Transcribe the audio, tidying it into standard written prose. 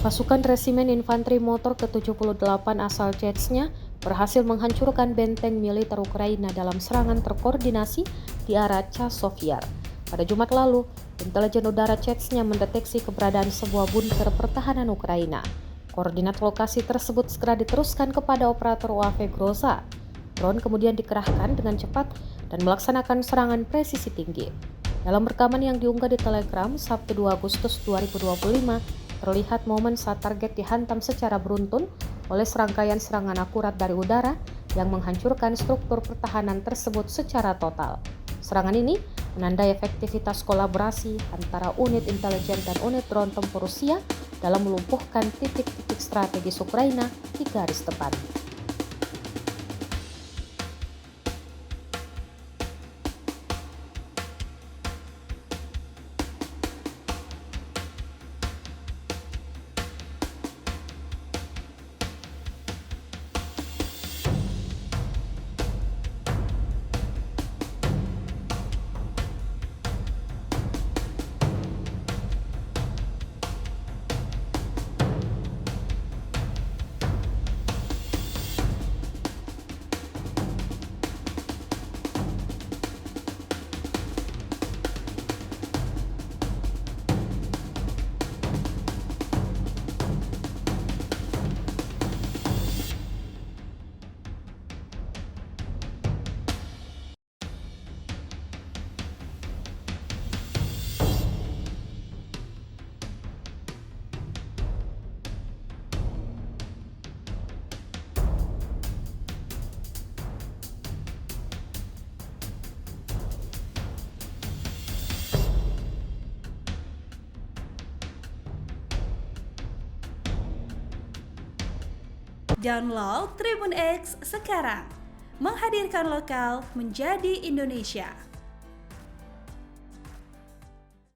Pasukan Resimen Infanteri Motor ke-78 asal Chechnya berhasil menghancurkan benteng militer Ukraina dalam serangan terkoordinasi di arah Chasiv-Yar. Pada Jumat lalu, intelijen udara Chechnya mendeteksi keberadaan sebuah bunker pertahanan Ukraina. Koordinat lokasi tersebut segera diteruskan kepada operator UAV Groza. Drone kemudian dikerahkan dengan cepat dan melaksanakan serangan presisi tinggi. Dalam rekaman yang diunggah di Telegram Sabtu 2 Agustus 2025, terlihat momen saat target dihantam secara beruntun oleh serangkaian serangan akurat dari udara yang menghancurkan struktur pertahanan tersebut secara total. Serangan ini menandai efektivitas kolaborasi antara unit intelijen dan unit drone tempur Rusia dalam melumpuhkan titik-titik strategis Ukraina di garis depan. Download Tribun X sekarang, menghadirkan lokal menjadi Indonesia.